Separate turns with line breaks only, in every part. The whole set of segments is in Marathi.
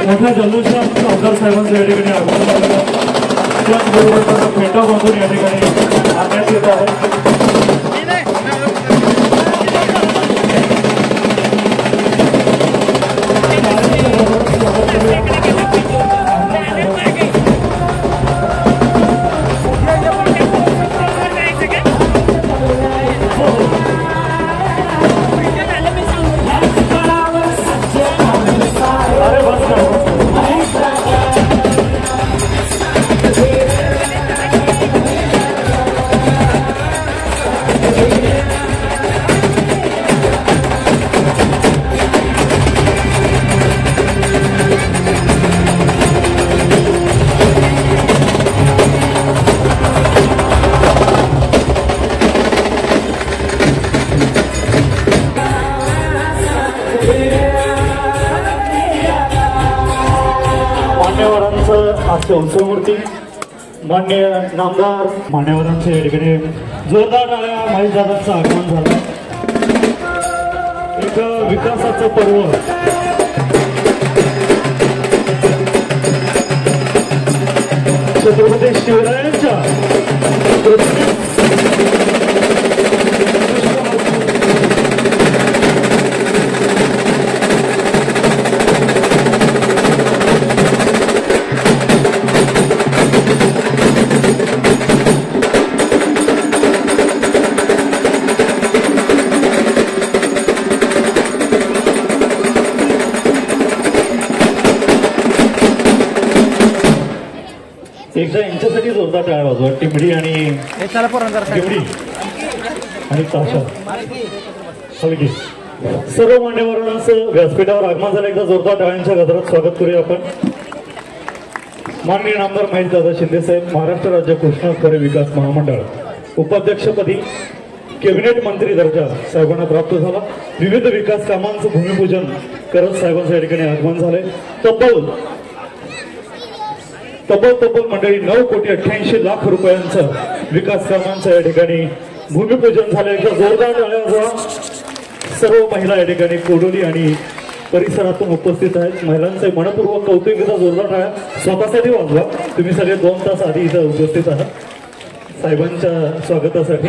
मोठ्या जल्लोषात आमदार साहेबांचं या ठिकाणी आगमन झालं. त्याचबरोबर त्याचा फेटा बांधून या ठिकाणी आणण्यात येत आहे. मान्यवरांचं आजच्या उत्सवमूर्ती मान्य नामदार मान्यवरांच्या या ठिकाणी जोरदार टाळ्या महेश दादांचं आगमन झालं। एक विकासाचं पर्व छत्रपती शिवरायांच्या एकदा यांच्यासाठी जोरदार टाळ्या वाजवा। टिंबडी आणि टिंबडी आणि ताशा हलगी सर्व मान्यवरांचं व्यासपीठावर आगमन झालं। एकदा जोरदार टाळ्यांच्या गजरात स्वागत करूया आपण। माननीय नामदार महेश दादा शिंदे साहेब, महाराष्ट्र राज्य कृष्णा खोरे विकास महामंडळ उपाध्यक्षपदी कॅबिनेट मंत्री दर्जा साहेबांना प्राप्त झाला। विविध विकास कामांचं भूमिपूजन करत साहेबांच्या या ठिकाणी आगमन झाले। तब्बल मंडळी 9,88,00,000 रुपयांचं विकास कामांचं या ठिकाणी भूमिपूजन झालं। एकदा जोरदार टाळ्या। सर्व महिला या ठिकाणी कोडोली आणि परिसरातून उपस्थित आहेत। महिलांचे मनपूर्वक कौतुक। एकदा जोरदार टाळ्या स्वतःसाठी वाजवा। तुम्ही सगळे 2 तास आधी इथं उपस्थित आहात साहेबांच्या स्वागतासाठी।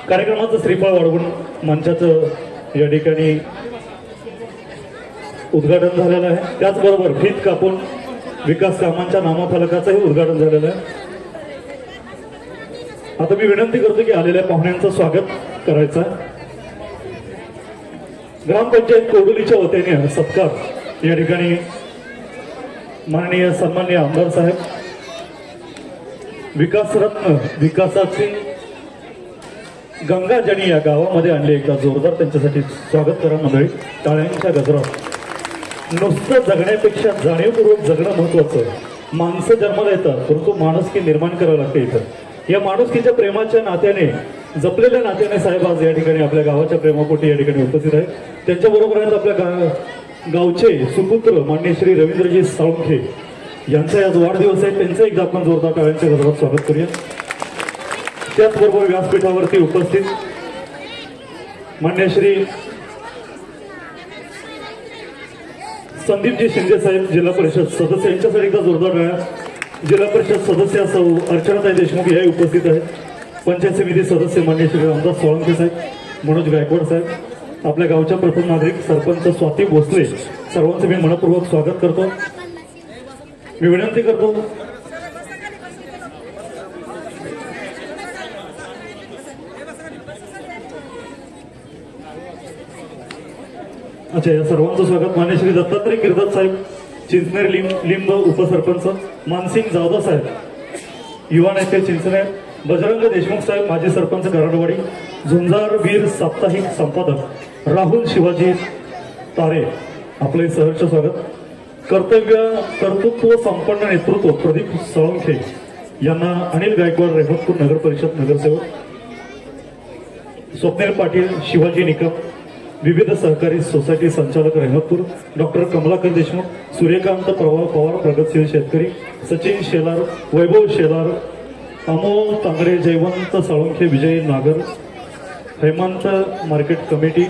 कार्यक्रमाचं श्रीफळ वाढवून मंचाचं या ठिकाणी उद्घाटन झालेलं आहे। त्याचबरोबर फीत कापून विकास कामांच्या नामफलकाचंही उद्घाटन झालेलं आहे। आता मी विनंती करतो की आलेल्या पाहुण्यांचं स्वागत करायचं। ग्रामपंचायत कोडोलीच्या वतीने सत्कार या ठिकाणी माननीय सन्माननीय आमदार साहेब, विकासरत्न विकासाची गंगाजनी या गावामध्ये आणले। एकदा जोरदार त्यांच्यासाठी स्वागत करा मंडळी टाळ्यांच्या गजरात। नुसतं जगण्यापेक्षा जाणीवपूर्वक जगणं महत्वाचं। माणसं जन्माला येतात परंतु माणुसकी निर्माण करावं लागते इथं। या माणुसकीच्या प्रेमाच्या नात्याने जपलेल्या नात्याने साहेब आज या ठिकाणी आपल्या गावाच्या प्रेमापोटी या ठिकाणी उपस्थित आहेत। त्यांच्याबरोबर आहेत आपल्या गावचे सुपुत्र मान्य श्री रवींद्रजी साळुंखे यांचा आज वाढदिवस आहे। त्यांचं एकदा आपण जोरदार टाळ्यांच्या गजरात स्वागत करूया। त्याचबरोबर व्यासपीठावरती उपस्थित मान्य श्री संदीपजी शिंदे साहेब, जिल्हा परिषद सदस्य, यांच्यासाठी एकदा जोरदार टाळ्या। जिल्हा परिषद सदस्य सौ अर्चनाताई देशमुख याही उपस्थित आहेत। पंचायत समिती सदस्य मान्य श्री रामदास सोळंके साहेब, मनोज गायकवाड साहेब, आपल्या गावच्या प्रथम नागरिक सरपंच स्वाती भोसले, सर्वांचं मी मनपूर्वक स्वागत करतो। मी विनंती करतो अच्छा या सर्वांचं स्वागत। मान्य श्री दत्तात्रय कीर्तन साहेब, चिंचनेर लिंब उपसरपंच, मानसिंग जाधव साहेब, युवा नेते चिंचनेर, बजरंग देशमुख साहेब, माजी सरपंच कराडवाडी, झुंजार वीर साप्ताहिक संपादक राहुल शिवाजी तारे, आपले सहर्ष स्वागत। कर्तृत्व संपन्न नेतृत्व प्रदीप साळुंखे यांना अनिल गायकवाड, रेहमतपूर नगर परिषद नगरसेवक, स्वप्नील पाटील, शिवाजी निकम, विविध सहकारी सोसायटी संचालक रेहमतपूर, डॉक्टर कमलाकर देशमुख, सूर्यकांत पवार प्रगतशील शेतकरी, सचिन शेलार, वैभव शेलार, अमोल तांगडे, जयवंत साळुंखे, विजय नागर, हेमंत मार्केट कमिटी,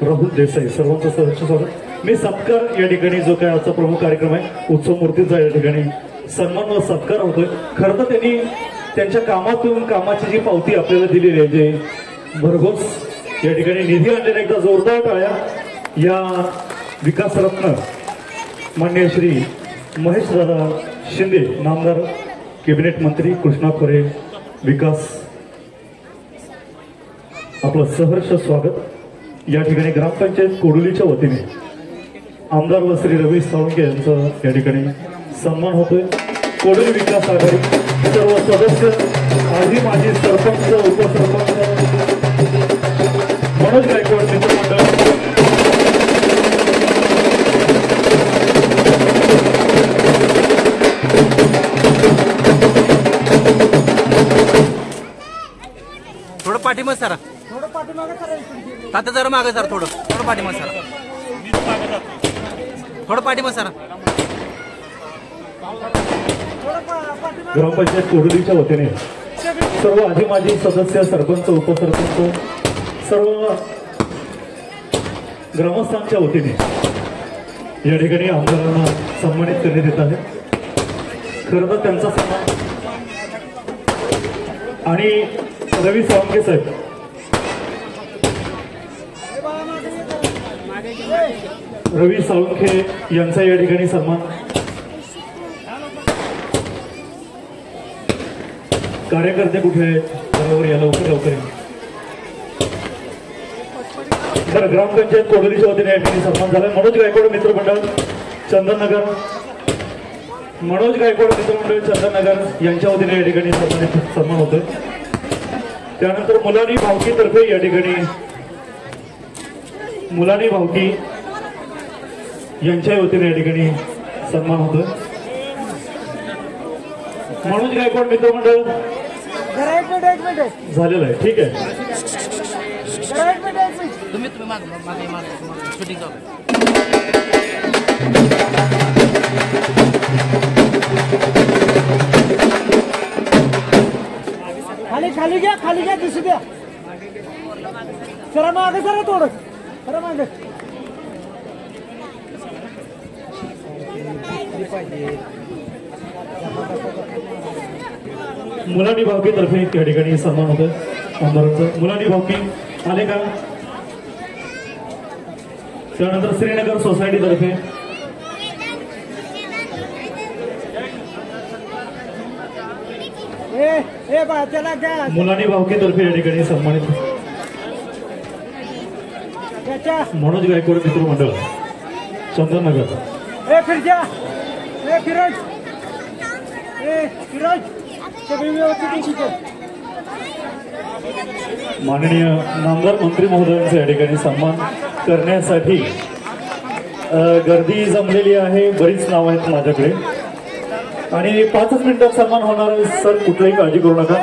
राहुल देसाई, सर्वांचं सहर्ष स्वागत। मी सत्कार या ठिकाणी जो काय आजचा प्रमुख कार्यक्रम आहे उत्सव मूर्तीचा या ठिकाणी सन्मान व सत्कार होतोय। खरं तर त्यांनी त्यांच्या कामातून कामाची जी पावती आपल्याला दिलेली आहे, जे भरघोस या ठिकाणी निधी आणलेला, एकदा जोरदार टाळ्या। या विकासरत्न मान्य श्री महेश दादा शिंदे, नामदार कॅबिनेट मंत्री कृष्णा खोरे विकास, आपलं सहर्ष स्वागत। या ठिकाणी ग्रामपंचायत कोडोलीच्या वतीने आमदार व श्री रवी साळुंखे यांचा या ठिकाणी सन्मान होतोय। कोडोली विकास आघाडी सर्व सदस्य, आधी माजी सरपंच, उपसरपंच, मनोज गायकवाड मित्रमंडळ,
थोडं पाठीमागे सरा, तात्या जरा मागे सर, थोडं पाठीमागे सरा, थोडं पाठीमा सरा.
ग्रामपंचायत कोडोलीच्या वतीने सर्व आधी माजी सदस्य, सरपंच, उपसरपंच, सर्व ग्रामस्थांच्या वतीने या ठिकाणी आमदारांना सन्मानित करण्यात येत आहे. खरं तर त्यांचा सन्मान आणि रवी साळुंखे साहेब रवी साळुंखे यांचा या ठिकाणी सन्मान. कार्यकर्ते कुठे आहेत? बरोबर या लवकर लवकर. तर ग्रामपंचायत कोडोलीच्या वतीने या ठिकाणी सन्मान झाला. मनोज गायकवाड मित्रमंडळ चंदननगर, मनोज गायकवाड मित्रमंडळ चंदननगर यांच्या वतीने या ठिकाणी सन्मान होतोय. त्यानंतर मुलानी भावकी तर्फे या ठिकाणी मुलानी भावकी यांच्या वतीने या ठिकाणी सन्मान होतोय. मनोज गायकवाड मित्रमंडळ झालेलं आहे. ठीक आहे.
तुम्ही शूटिंग चालू.
खाली घ्या दिसू द्या. सरा मागे सरा थोडं सरा मागे.
मुलानी भावकी तर्फे या ठिकाणी सन्मान होतं आमदारांचं. मुलानी भावकी आले का? त्यानंतर श्रीनगर सोसायटी तर्फे मुलानी भावकी तर्फे या ठिकाणी सन्मानित मनोज गायकवाड मित्रमंडळ चंदननगर. माननीय नामदार मंत्री महोदयांचा या ठिकाणी सन्मान करण्यासाठी गर्दी जमलेली आहे. बरीच नाव आहेत माझ्याकडे आणि 5 मिनिटात सन्मान होणार आहे. सर कुठलीही काळजी करू नका.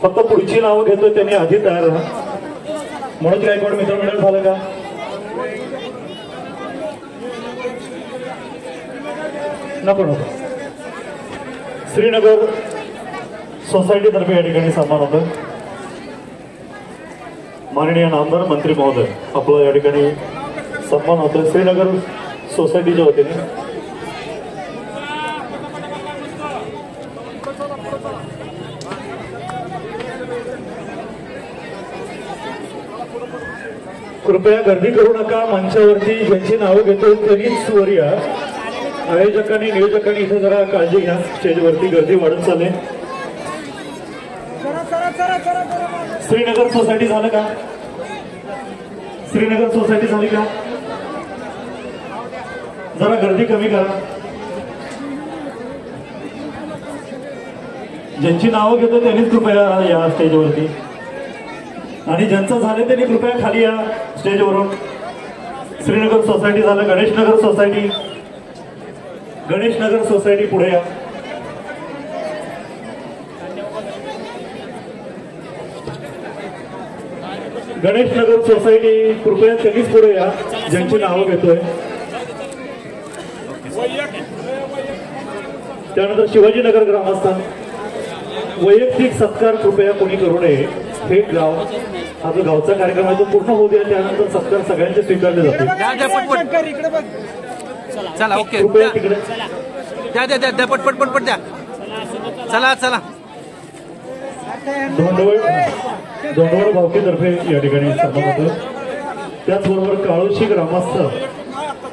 फक्त पुढची नावं घेतोय त्यांनी आधी तयार राहा. मनोज गायकवाड मित्रमंडळ झालं का? नको. श्रीनगर सोसायटी तर्फे या ठिकाणी सन्मान होतं. माननीय नामदार मंत्री महोदय आपलं या ठिकाणी सन्मान होतं श्रीनगर सोसायटीच्या वतीने. कृपया गर्दी करू नका. मंचावरती ज्यांची नावं घेतो त्यांनीच वर या. आयोजकांनी नियोजकांनी इथे जरा काळजी घ्या. स्टेजवरती गर्दी वाढत चालले. श्रीनगर सोसायटी झालं का? श्रीनगर सोसायटी झाली का? जरा गर्दी कमी करा. ज्यांची नावं घेतो त्यांनीच कृपया या स्टेजवरती आणि ज्यांचं झालं त्यांनी कृपया खाली या स्टेजवरून. श्रीनगर सोसायटी झालं. गणेशनगर सोसायटी, गणेशनगर सोसायटी पुढे या. गणेशनगर सोसायटी कृपया त्यांनीच पुढे या ज्यांची नावं घेतोय. त्यानंतर शिवाजीनगर ग्रामस्थान. वैयक्तिक सत्कार कृपया कोणी करू नये. हे गाव हा जो गावचा कार्यक्रम आहे तो पूर्ण होऊ द्या. त्यानंतर सत्कार सगळ्यांचे स्वीकारले जाते.
चला ओके.
कृपया तिकडे
द्या पटपट द्या. चला.
दोंडवड भावकीतर्फे या ठिकाणी सन्मान होतं. त्याचबरोबर काळोशी ग्रामस्थ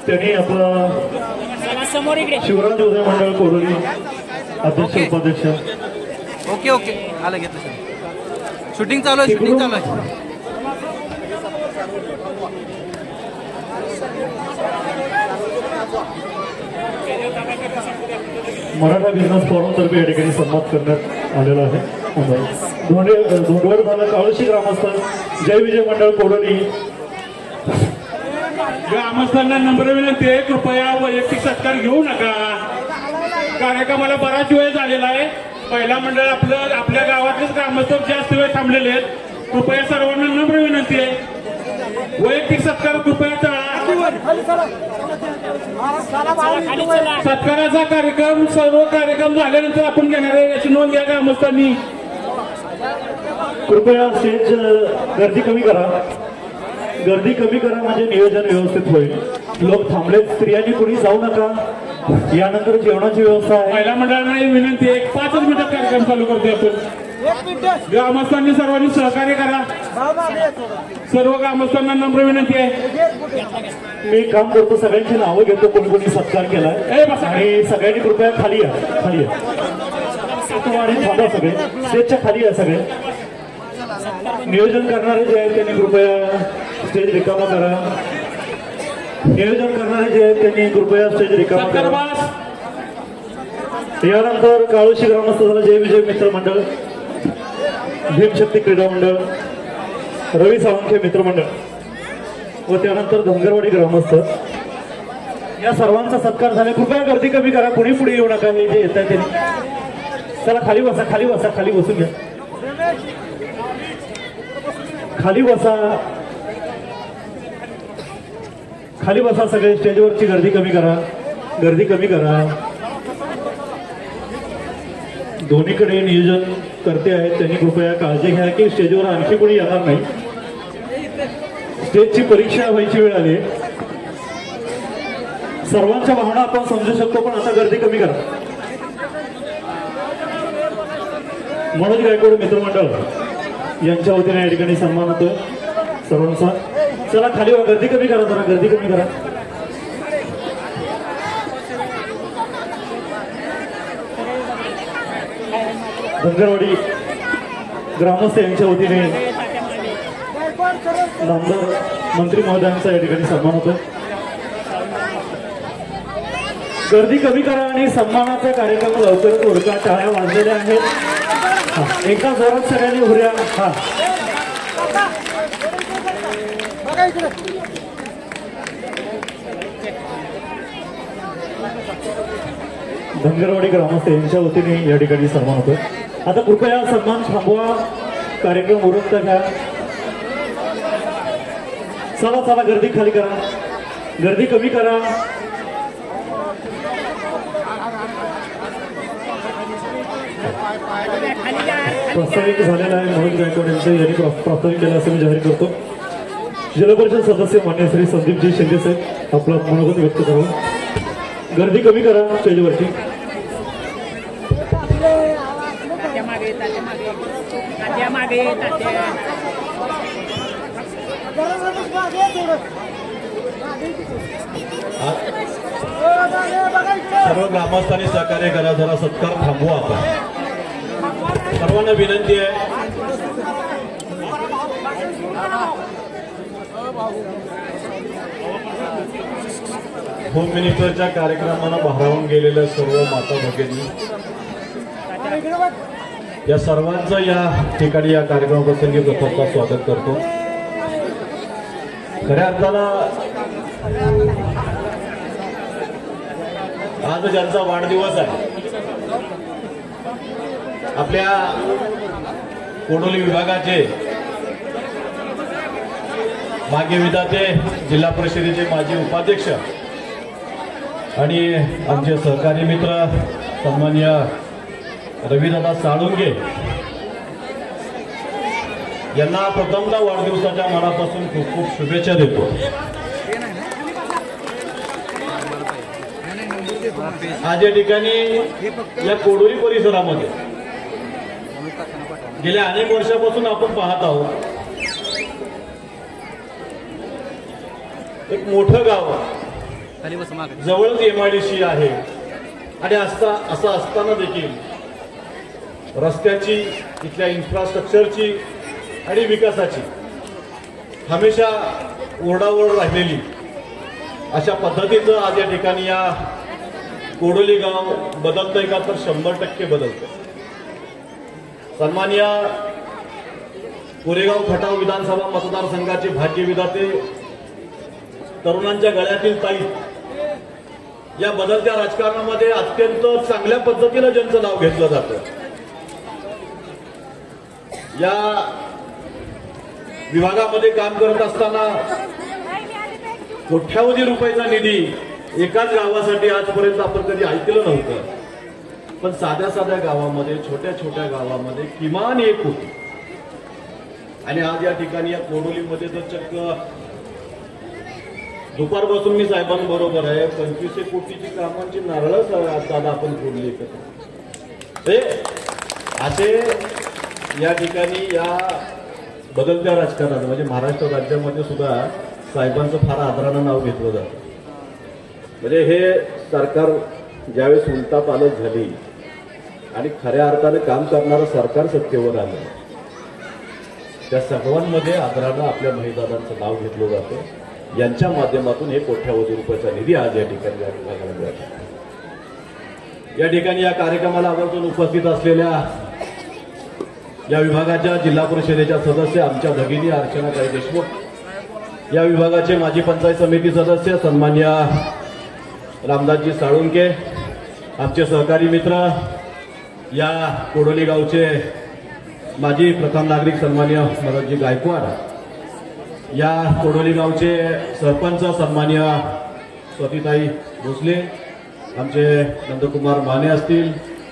त्यांनी आपला शिवराज उदय मंडळ कोरोली अध्यक्ष उपाध्यक्ष.
ओके आलं घेतलं. शूटिंग चालू आहे.
मराठा बिझनेस फोरम तर्फे या ठिकाणी सन्मान करण्यात आलेला आहे. धोंडवड झालं. काळोशी ग्रामस्थ जय विजय मंडळ कोरोली.
ग्रामस्थांना नम्र विनंती आहे, कृपया वैयक्तिक सत्कार घेऊ नका. कार्यक्रमाला बराच वेळ झालेला आहे. पहिला मंडळ आपल्या गावातलेच ग्रामस्थ जास्त वेळ थांबलेले आहेत. कृपया सर्वांना नम्र विनंती आहे, वैयक्तिक सत्कार कृपया टाळा.
चला बाहेर
सत्काराचा कार्यक्रम सर्व कार्यक्रम झाल्यानंतर आपण घेणार आहे याची नोंद घ्या ग्रामस्थांनी.
कृपया स्टेज गर्दी कमी करा. गर्दी कमी करा म्हणजे नियोजन व्यवस्थित होईल. लोक थांबलेत. स्त्रियांनी कुणी जाऊ नका. यानंतर जेवणाची व्यवस्था आहे.
महिला मंडळांना विनंती आहे 5 मिनिटात कार्यक्रम चालू करतो आपण.
1 मिनिट
ग्रामस्थांनी सर्वांनी सहकार्य करा. सर्व ग्रामस्थांना नम्र विनंती आहे.
मी काम करतो. सगळ्यांची नावं घेतो कोणी कोणी सत्कार केलाय आणि सगळ्यांनी कृपया खाली या. खाली या. थांबा सगळे. स्टेजच्या खाली या सगळे. नियोजन करणारे जे आहेत त्यांनी कृपया स्टेज रिकामा करा. नियोजन करणारे जे आहेत त्यांनी कृपया स्टेज रिकामा करा. यानंतर काळोशी ग्रामस्थ झाला जय विजय मित्र मंडळ, भीमशक्ती क्रीडा मंडळ, रवी साळुंखे मित्र मंडळ व त्यानंतर धनगरवाडी ग्रामस्थ या सर्वांचा सत्कार झाला. कृपया गर्दी कमी करा. कुणी पुढे येऊ नका. हे जे येत आहे त्यांनी चला खाली बसा. खाली बसा. खाली बसून घ्या. खाली बसा. खाली बसा सगळे. स्टेजवरची गर्दी कमी करा. गर्दी कमी करा. दोन्हीकडे नियोजन करते आहेत त्यांनी कृपया काळजी घ्या की स्टेजवर आणखी कोणी येणार नाही. स्टेजची परीक्षा व्हायची वेळ आली. सर्वांच्या भावना आपण समजू शकतो पण आता गर्दी कमी करा. मनोज गायकवाड मित्रमंडळ यांच्या वतीने या ठिकाणी सन्मान होतोय सर्वांचा. चला खाली व्हा. गर्दी कमी करा. जरा गर्दी कमी करा. धनगरवाडी ग्रामस्थ यांच्या वतीने नामदार मंत्री महोदयांचा या ठिकाणी सन्मान होतो. गर्दी कमी करा आणि सन्मानाचा कार्यक्रम लवकरच उरका. टाळ्या वाजलेल्या आहेत. एकदा जोरात सगळ्यांनी उऱ्या. हा धनगरवाडी ग्रामस्थ यांच्या वतीने या ठिकाणी सन्मान होतो. आता कृपया सन्मान थांबवा. कार्यक्रम उरकता घ्या. चला चला गर्दी खाली करा. गर्दी कमी करा. प्रास्ताविक झालेला आहे. मनोज गायकवाड यांनी प्रास्ताविक केला असं मी जाहीर करतो. जिल्हा परिषद सदस्य मान्य श्री संदीपजी शिंदे साहेब आपला मनोगत व्यक्त करू. गर्दी कमी करा स्टेजवरची.
सर्व ग्रामस्थांनी सहकार्य करा. जरा सत्कार थांबवा. आपण सर्वांना विनंती आहे. होम मिनिस्टरच्या कार्यक्रमाला भारावून गेलेल्या सर्व माता भगिनी या सर्वांचं या ठिकाणी या कार्यक्रमाप्रसंगी प्रथमतः स्वागत करतो. खऱ्या अर्थाला आज ज्यांचा वाढदिवस आहे आपल्या कोडोली विभागाचे मागे विधाते जिल्हा परिषदेचे माजी उपाध्यक्ष आणि आमचे सहकारी मित्र सन्माननीय रविदादा साळुंखे यांना प्रथमतः वाढदिवसाच्या मनापासून खूप खूप शुभेच्छा देतो. आज या ठिकाणी या कोडोली परिसरामध्ये गेल्या अनेक वर्षापासून आपण पाहत आहोत एक मोठं गाव जवळच MIDC आहे आणि असं असताना देखील रस्त्याची इथल्या इन्फ्रास्ट्रक्चरची आणि विकासाची हमेशा ओरडाओरड राहिलेली अशा पद्धतीचं आज या ठिकाणी या कोडोली गाव बदलतंय का तर 100% बदलतंय. सन्माननीय कोरेगाव खटाव विधानसभा मतदारसंघाचे भाग्य विधाते तरुणांच्या गळ्यातील ताई या बदलत्या राजकारणामध्ये अत्यंत चांगल्या पद्धतीनं ज्यांचं नाव घेतलं जातं. या विभागामध्ये काम करत असताना कोट्यावधी रुपयाचा निधी एकाच गावासाठी आजपर्यंत आपण कधी ऐकलं नव्हतं, पण साध्या साध्या गावामध्ये, छोट्या छोट्या गावामध्ये किमान एक होती. आणि आज या ठिकाणी या कोडोलीमध्ये तर चक्क दुपारपासून मी साहेबांबरोबर आहे, 25 कोटीची कामांची नारळ दादा आपण फोडली एकत्र. असे या ठिकाणी या बदलत्या राजकारणात म्हणजे महाराष्ट्र राज्यामध्ये सुद्धा साहेबांचं फार आदरानं नाव घेतलं जातं. म्हणजे हे सरकार ज्यावेळेस उलटापालट झाली आणि खऱ्या अर्थाने काम करणारं सरकार सत्तेवर आलं, त्या सर्वांमध्ये आदरानं आपल्या महिदादांचं नाव घेतलं जातं. यांच्या माध्यमातून हे कोट्यावधी रुपयाचा निधी आज या ठिकाणी या ठिकाणी या कार्यक्रमाला आवर्जून उपस्थित असलेल्या या विभागाच्या जिल्हा परिषदेच्या सदस्य आमच्या भगिनी अर्चनाताई देशमुख, या विभागाचे माजी पंचायत समिती सदस्य सन्मान्य रामदासजी साळुंके, आमचे सहकारी मित्र या कोडोली गावचे माजी प्रथम नागरिक सन्मान्य मनोजजी गायकवाड, या कोडोली गावचे सरपंच सन्मान्य स्वातीताई भोसले, आमचे नंदकुमार माने असतील,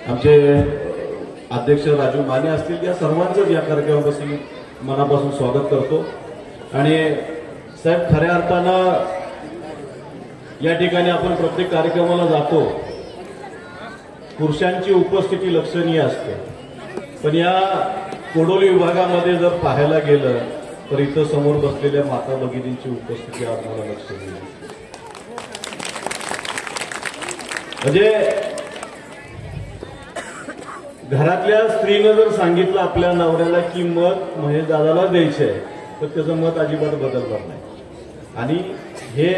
आमचे अध्यक्ष राजू माने असतील, या सर्वांचंच या कार्यक्रमापासून मनापासून स्वागत करतो. आणि साहेब, खऱ्या अर्थानं या ठिकाणी आपण प्रत्येक कार्यक्रमाला जातो, पुरुषांची उपस्थिती लक्षणीय असते, पण या कोडोली विभागामध्ये जर पाहायला गेलं तर इथं समोर बसलेल्या माता भगिनींची उपस्थिती आम्हाला लक्षणीय असते. म्हणजे घरातल्या स्त्रीनं जर सांगितलं आपल्या नवऱ्याला की मत महेश दादाला द्यायचे आहे, तर त्याचं मत अजिबात बदलणार नाही. आणि हे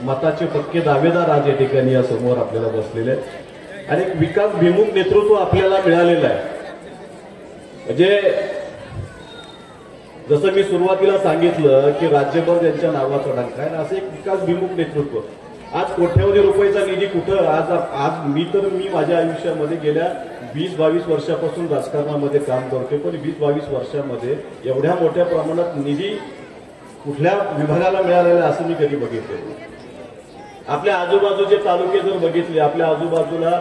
मताचे पक्के दावेदार आज या ठिकाणी या समोर आपल्याला बसलेले आहेत. आणि एक विकासभिमुख नेतृत्व आपल्याला मिळालेलं आहे. म्हणजे जसं मी सुरुवातीला सांगितलं की राज्यभर त्यांच्या नावाचा डंका आहे, असं एक विकासभिमुख नेतृत्व. आज कोट्यावधी रुपयाचा निधी कुठं, आज मी माझ्या आयुष्यामध्ये गेल्या 20-22 वर्षापासून राजकारणामध्ये काम करतोय, पण 20-22 वर्षामध्ये एवढ्या मोठ्या प्रमाणात निधी कुठल्या विभागाला मिळालेला असं मी कधी बघितलं. आपल्या आजूबाजूचे तालुके जर बघितले, आपल्या आजूबाजूला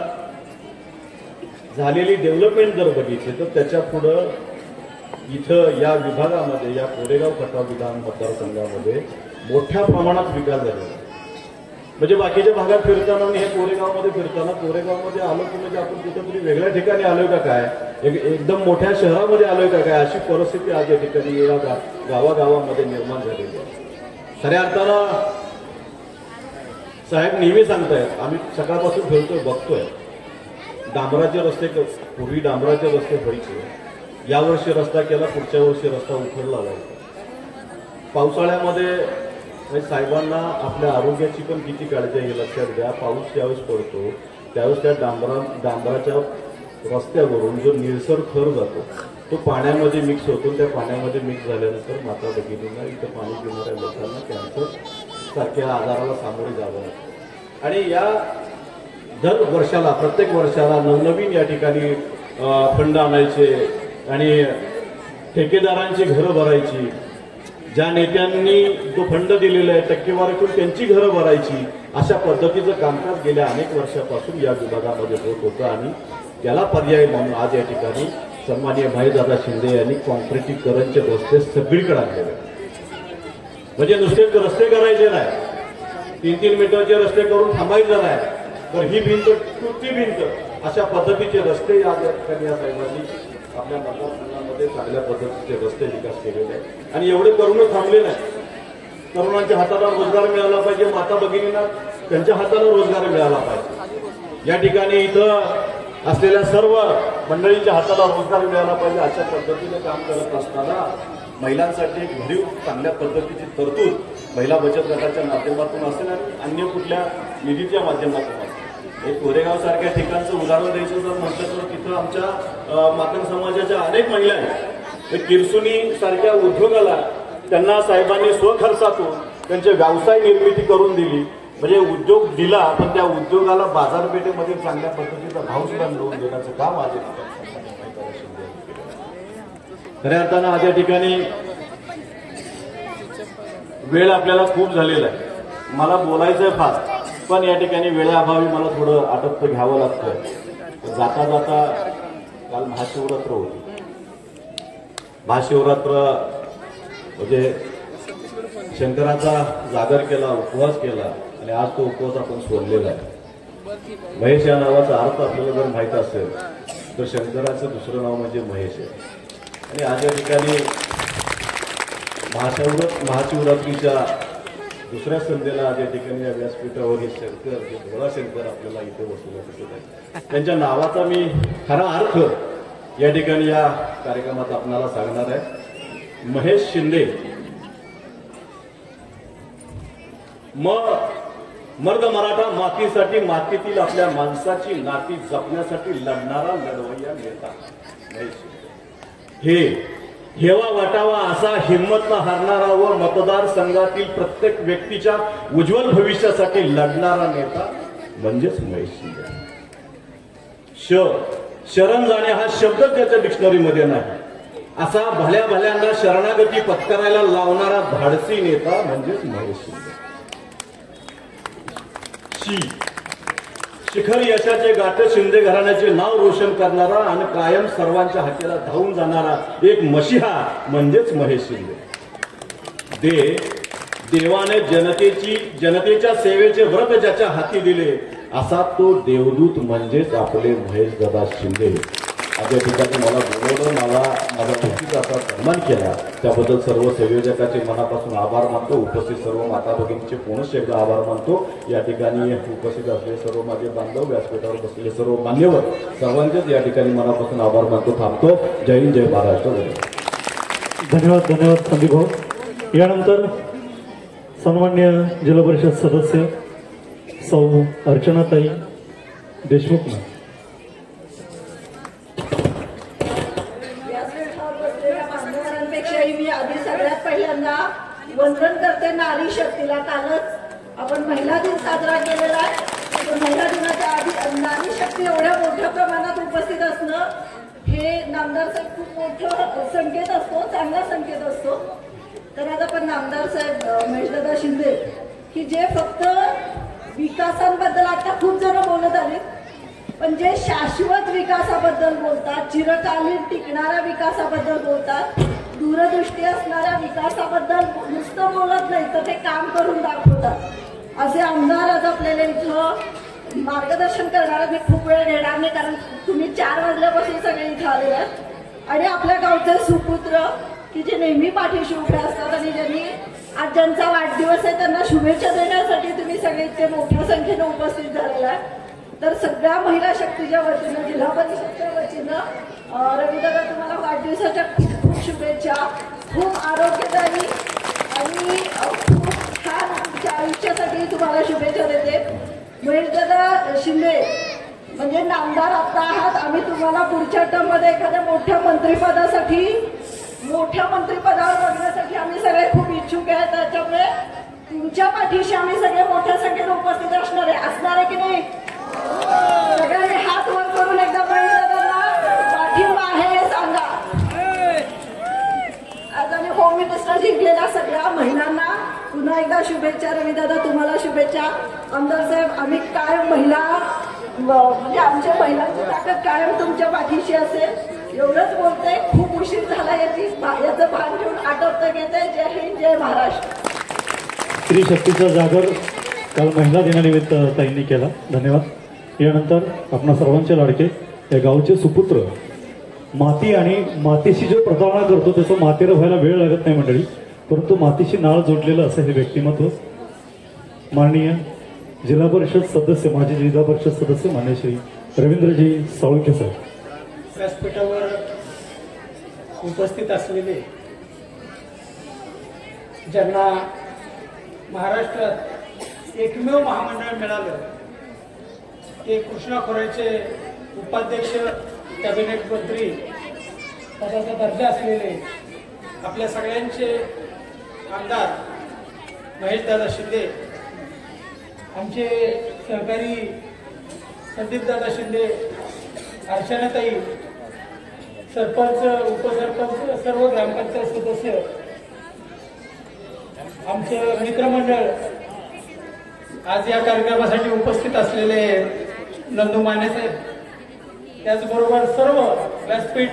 झालेली डेव्हलपमेंट जर बघितली, तर त्याच्या पुढं इथं या विभागामध्ये, या कोरेगाव खटाव विधान मतदारसंघामध्ये मोठ्या प्रमाणात विकास झालेला. म्हणजे बाकीच्या भागात फिरताना आणि हे कोरेगावमध्ये फिरताना, कोरेगावमध्ये आलो की म्हणजे आपण कुठेतरी वेगळ्या ठिकाणी आलोय का काय, एकदम मोठ्या शहरामध्ये आलोय का काय, अशी परिस्थिती आज या ठिकाणी या गावागावामध्ये निर्माण झालेली आहे. खऱ्या अर्थानं साहेब नेहमी सांगतायत, आम्ही सकाळपासून फिरतोय, बघतोय, डांबराचे रस्ते, पूर्वी डांबराचे रस्ते व्हायचे, यावर्षी रस्ता केला, पुढच्या वर्षी रस्ता उखडला जायचा. पावसाळ्यामध्ये साहेबांना आपल्या आरोग्याची पण किती काळजी आहे हे लक्षात घ्या. पाऊस ज्यावेळेस पडतो त्यावेळेस त्या डांबराच्या रस्त्यावरून जो निळसर थर जातो तो पाण्यामध्ये मिक्स होतो. त्या पाण्यामध्ये मिक्स झाल्यानंतर माता भगिनींना, इथं पाणी पिणाऱ्या लोकांना कॅन्सर सारख्या आजाराला सामोरे जावं लागतं. आणि या दर वर्षाला, प्रत्येक वर्षाला नवनवीन या ठिकाणी फंड आणायचे आणि ठेकेदारांची घरं भरायची. ज्या नेत्यांनी जो फंड दिलेला आहे टक्केवारीतून त्यांची घरं भरायची, अशा पद्धतीचं कामकाज गेल्या अनेक वर्षापासून या विभागामध्ये होत होतं. आणि त्याला पर्याय म्हणून आज या ठिकाणी सन्माननीय भाईदादा शिंदे यांनी कॉन्क्रिटीकरणचे रस्ते सगळीकडे आणलेले. म्हणजे नुसते रस्ते करायचे नाही, 3-3 मीटरचे रस्ते करून थांबायचं नाही, तर ही भिंत ती भिंत, अशा पद्धतीचे रस्ते आज या ठिकाणी या साहेबांनी आपल्या मतदारसंघामध्ये चांगल्या पद्धतीचे रस्ते विकास केलेले आहेत. आणि एवढे करूनच थांबले नाही. तरुणांच्या हाताला रोजगार मिळाला पाहिजे, माता भगिनींना त्यांच्या हाताला रोजगार मिळाला पाहिजे. या ठिकाणी इथं असलेल्या सर्व मंडळींच्या हाताला रोजगार मिळाला पाहिजे. अशा पद्धतीने काम करत असताना महिलांसाठी एक भरीव चांगल्या पद्धतीची तरतूद महिला बचत गटाच्या माध्यमातून असेल आणि अन्य कुठल्या निधीच्या माध्यमातून असेल. एक कोरेगाव सारख्या ठिकाणचं उदाहरण द्यायचं जर म्हटलं तर तिथं आमच्या मातंग समाजाच्या अनेक महिला आहेत. किरसुनी सारख्या उद्योगाला त्यांना साहेबांनी स्वखर्चातून त्यांचे व्यवसाय निर्मिती करून दिली. म्हणजे उद्योग दिला, पण त्या उद्योगाला बाजारपेठेमध्ये चांगल्या पद्धतीचा भाव सुद्धा मिळवून देण्याचं काम आज खऱ्या अर्थानं आज या ठिकाणी वेळ आपल्याला खूप झालेला आहे. मला बोलायचंय फार, पण या ठिकाणी वेळेअभावी मला थोडं आटोपतं घ्यावं लागतं. जाता जाता काल महाशिवरात्र होती. महाशिवरात्र म्हणजे शंकराचा जागर केला, उपवास केला आणि आज तो उपवास आपण सोडलेला आहे. महेश या नावाचा अर्थ आपल्याला जर माहीत असेल तर शंकराचं दुसरं नाव म्हणजे महेश आहे. आणि आज या ठिकाणी महाशिवरात्रीच्या दुसऱ्या संध्येला आज या ठिकाणी या व्यासपीठावर हे शंकर, जे भोळा शंकर आपल्याला इथे बसलेला दिसत आहे, त्यांच्या नावाचा मी खरा अर्थ या ठिकाणी या कार्यक्रमात आपल्याला सांगणार आहे. महेश शिंदे मर्द मराठा मातीसाठी, मातीतील आपल्या माणसाची नाती जपण्यासाठी लढणारा लढवय्या नेता महेश शिंदे. हे हेवा वाटावा असा हिंमत न हारणारा व मतदारसंघातील प्रत्येक व्यक्तीच्या उज्ज्वल भविष्यासाठी लढणारा नेता म्हणजेच महेश शिंदे. शरण जाणे हा शब्द त्याच्या डिक्शनरीमध्ये नाही. असा भल्या भल्यांना शरणागती पत्करायला लावणारा धाडसी नेता म्हणजेच महेश शिंदे. शिखर यशाचे गाठे शिंदे घराण्याचे नाव रोशन करणारा आणि कायम सर्वांच्या हाकेला धावून जाणारा एक मशिहा म्हणजेच महेश शिंदे. देवाने जनतेच्या सेवेचे व्रत ज्याच्या हाती दिले असा तो देवदूत म्हणजेच आपले महेश दादा शिंदे. आज या ठिकाणी मला बोलवलं, मला माझ्या गोष्टीचा असा सन्मान केला, त्याबद्दल सर्व संयोजकाचे मनापासून आभार मानतो. उपस्थित सर्व माता भगिनीचे पुनश्च एकदा आभार मानतो. या ठिकाणी उपस्थित असलेले सर्व माझे बांधव, व्यासपीठावर बसलेले सर्व मान्यवर, सर्वांचेच या ठिकाणी मनापासून आभार मानतो. थांबतो. जय हिंद, जय महाराष्ट्र.
धन्यवाद. धन्यवाद संदीप भाऊ. यानंतर सन्मान्य जिल्हा परिषद सदस्य सौ अर्चनाताई देशमुख.
मी आधी सगळ्यात पहिल्यांदा वंदन करते नारी शक्तीला. कालच आपण महिला दिन साजरा केलेला आहे. महिला दिनाच्या आधी नारी शक्ती एवढ्या मोठ्या प्रमाणात उपस्थित असणं हे नामदार साहेब खूप मोठं संकेत असतो, चांगला संकेत असतो. तर आज आपण नामदार साहेब महेशदादा शिंदे की जे फक्त विकासांबद्दल आता खूप जण बोलत आले, पण जे शाश्वत विकासाबद्दल बोलतात, चिरकालीन टिकणाऱ्या विकासाबद्दल बोलतात, दूरदृष्टी असणाऱ्या विकासाबद्दल नुसतं बोलत नाही तर ते काम करून दाखवतात, असे आमदार आज आपल्याला इथं मार्गदर्शन करणार. मी खूप वेळ घेणार नाही कारण तुम्ही 4 वाजल्यापासून सगळे इथं आलेले आहेत. आणि आपल्या गावचे सुपुत्र की जे नेहमी पाठीशी उभे असतात आणि ज्यांनी आज ज्यांचा वाढदिवस आहे त्यांना शुभेच्छा देण्यासाठी तुम्ही सगळे इतके मोठ्या संख्येने उपस्थित झालेला आहे. तर सगळ्या महिला शक्तीच्या वतीनं, जिल्हा परिषदच्या वतीनं रविदादा तुम्हाला वाढदिवसाच्या खूप खूप शुभेच्छा. खूप आरोग्यदायी आणि खूप छान तुमच्या आयुष्यासाठी तुम्हाला शुभेच्छा देते. महेशदादा शिंदे म्हणजे नामदार आता आहात. आम्ही तुम्हाला पुढच्या टर्ममध्ये एखाद्या मोठ्या मंत्रिपदासाठी, मोठ्या मंत्रिपदावर बघण्यासाठी आम्ही सगळे खूप इच्छुक आहेत. त्याच्यामुळे तुमच्या पाठीशी आम्ही सगळे मोठ्या संख्येने उपस्थित असणार आहे की नाही? सगळ्यांनी हात वर करून एकदा महेशदादांना पाठिंबा आहे हे सांगा. आज आम्ही होम मिनिस्टर जिंकलेल्या सगळ्या महिलांना पुन्हा एकदा शुभेच्छा. रविदादा तुम्हाला शुभेच्छा. आमदार साहेब, आम्ही कायम महिला म्हणजे आमच्या महिलांची ताकद कायम तुमच्या पाठीशी असेल एवढंच बोलते. खूप उशीर झाला याचं भान घेऊन आटोपतं घेते. जय हिंद, जय महाराष्ट्र.
स्त्री शक्तीचा जागर काल महिला दिनानिमित्त ताईंनी केला. धन्यवाद. यानंतर आपणा सर्वांचे लाडके या गावचे सुपुत्र, माती आणि मातीशी जो प्रतारणा करतो त्याचं मातेर व्हायला वेळ लागत नाही मंडळी, परंतु मातीशी नाळ जोडलेलं असं हे व्यक्तिमत्व माननीय जिल्हा परिषद सदस्य, माजी जिल्हा परिषद सदस्य मान्य श्री रवींद्रजी साळुंखे साहेब.
व्यासपीठावर उपस्थित असलेले ज्यांना महाराष्ट्रात एकमेव महामंडळ मिळालं ते कृष्णा खोरेचे उपाध्यक्ष, कॅबिनेट मंत्री पदाचा दर्जा असलेले आपल्या सगळ्यांचे आमदार महेशदादा शिंदे, आमचे सहकारी संदीपदादा शिंदे, अर्चनाताई, सरपंच, उपसरपंच, सर्व ग्रामपंचायत सदस्य, आमचं मित्रमंडळ आज या कार्यक्रमासाठी उपस्थित असलेले नंदू माने साहेब, त्याचबरोबर सर्व व्यासपीठ,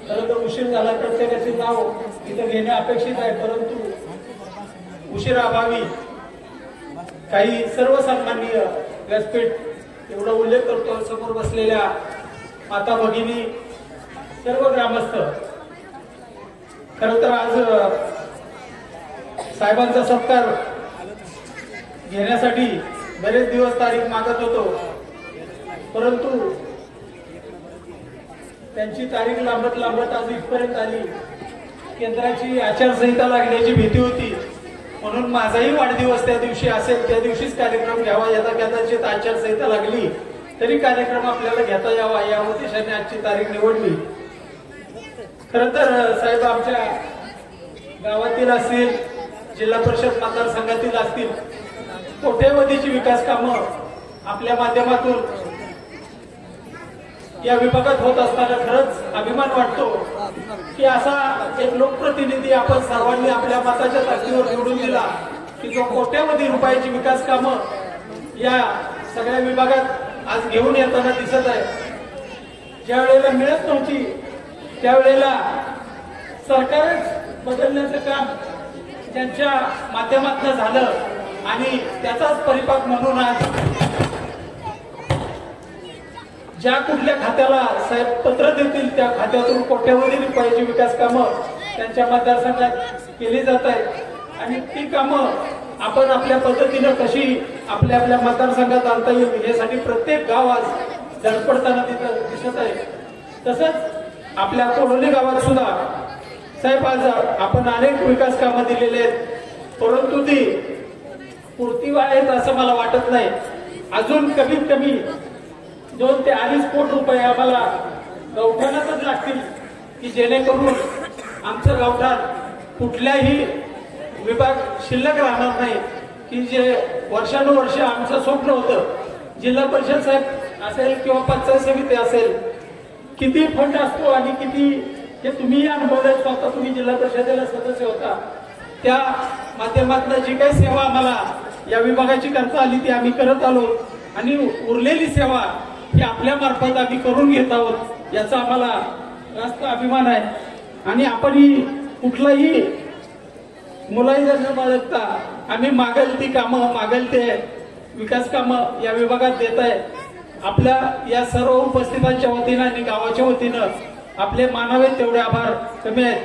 खरं तर उशीर झाला, प्रत्येकाचे नाव इथं घेणे अपेक्षित आहे, परंतु उशिराअभावी काही सर्वसामान्य व्यासपीठ एवढा उल्लेख करतो. समोर बसलेल्या माता भगिनी, सर्व ग्रामस्थ, खरं तर आज साहेबांचा सत्कार घेण्यासाठी बरेच दिवस तारीख मागत होतो, परंतु त्यांची तारीख लांबत लांबत आज इथपर्यंत आली. केंद्राची आचारसंहिता लागण्याची भीती होती, म्हणून माझाही वाढदिवस त्या दिवशी असेल, त्या दिवशीच कार्यक्रम घ्यावा. याचा कदाचित आचारसंहिता लागली तरी कार्यक्रम आपल्याला घेता यावा या उद्देशाने आजची तारीख निवडली. खरं तर साहेब आमच्या गावातील असतील, जिल्हा परिषद मतदारसंघातील असतील, कोट्यवधीची विकास कामं आपल्या माध्यमातून या विभागात होत असताना खरंच अभिमान वाटतो की असा एक लोकप्रतिनिधी आपण सर्वांनी आपल्या मताच्या ताकदीवर निवडून दिला की जो कोट्यवधी रुपयाची विकास कामं या सगळ्या विभागात आज घेऊन येताना दिसत आहे. ज्या वेळेला मिळत नव्हती त्यावेळेला सरकारच बदलण्याचं काम त्यांच्या माध्यमातून झालं आणि त्याचाच परिपाक म्हणून आज ज्या कुठल्या खात्याला साहेब पत्र देतील त्या खात्यातून कोट्यवधी रुपयाची विकास कामं त्यांच्या मतदारसंघात केली जात आहेत आणि ती कामं आपण आपल्या पद्धतीनं कशी आपल्या आपल्या मतदारसंघात आणता येईल यासाठी प्रत्येक गाव आज धडपडताना तिथं दिसत आहे. तसंच आपल्या कोलोनी गावात सुद्धा साहेब आज आपण अनेक विकास कामं दिलेले आहेत, परंतु ती पुरती आहेत असं मला वाटत नाही. अजून कमीत कमी 2 ते 2.5 कोटी रुपये आम्हाला गावठाणातच लागतील की जेणेकरून आमचं गावठाण कुठल्याही विभाग शिल्लक राहणार नाही. की जे वर्षानुवर्ष आमचं स्वप्न होतं, जिल्हा परिषद साहेब असेल किंवा पंचायत समिती असेल, किती फंड असतो आणि किती हे तुम्ही अनुभवलं, स्वतः तुम्ही जिल्हा परिषदेला सदस्य होता, त्या माध्यमातून जी काही सेवा आम्हाला या विभागाची करता आली ती आम्ही करत आलो आणि उरलेली सेवा ही आपल्या मार्फत आम्ही करून घेत आहोत याचा आम्हाला रास्त अभिमान आहे. आणि आपणही कुठलाही मुलाही जर बाळगता आम्ही मागेल ती कामं, मागेल ते विकास कामं या विभागात देत आहे. आपल्या या सर्व उपस्थितांच्या वतीनं आणि गावाच्या वतीनं आपले मानावे तेवढे आभार कमी आहेत.